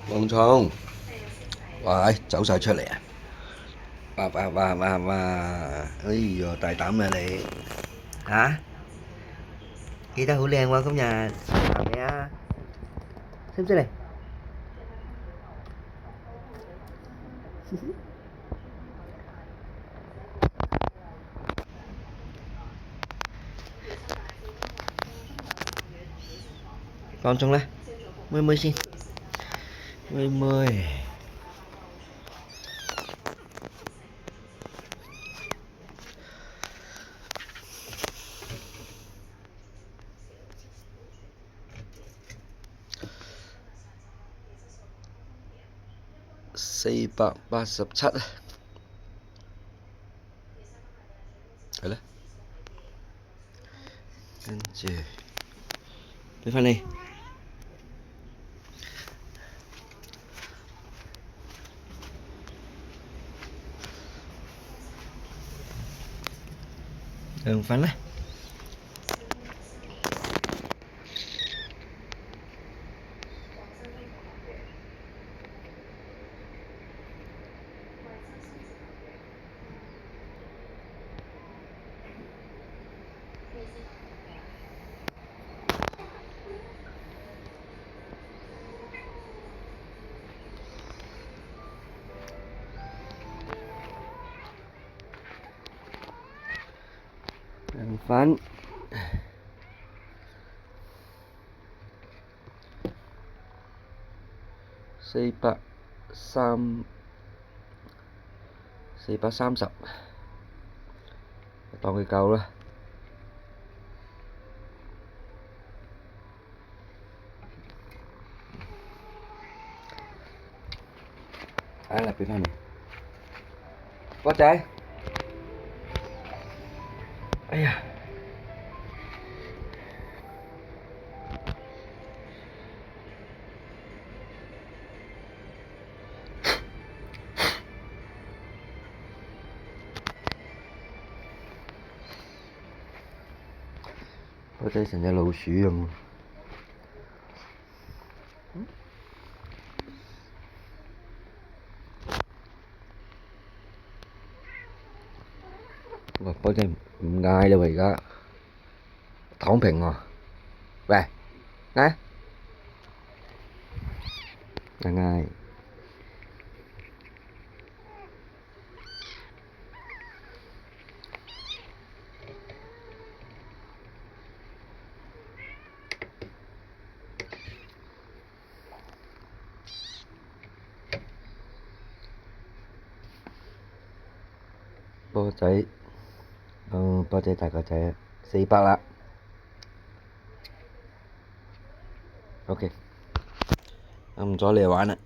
蝗蟲，喂，走晒出嚟啊！哇！哎呀，大膽啊你嚇，企得好靚喎今日，行嚟啊，識唔識嚟？放縱啦，妹妹先，妹妹，487啊，係啦，跟住俾翻你。涼粉啦，涼粉。430，當佢夠啦。嚟俾翻你，波仔。哎呀！波仔成隻老鼠咁。喂，波仔唔嗌啦喎，而家躺平喎。喂，嗌，嗌。波仔，波仔大個仔，400啦。OK，唔阻你玩啦。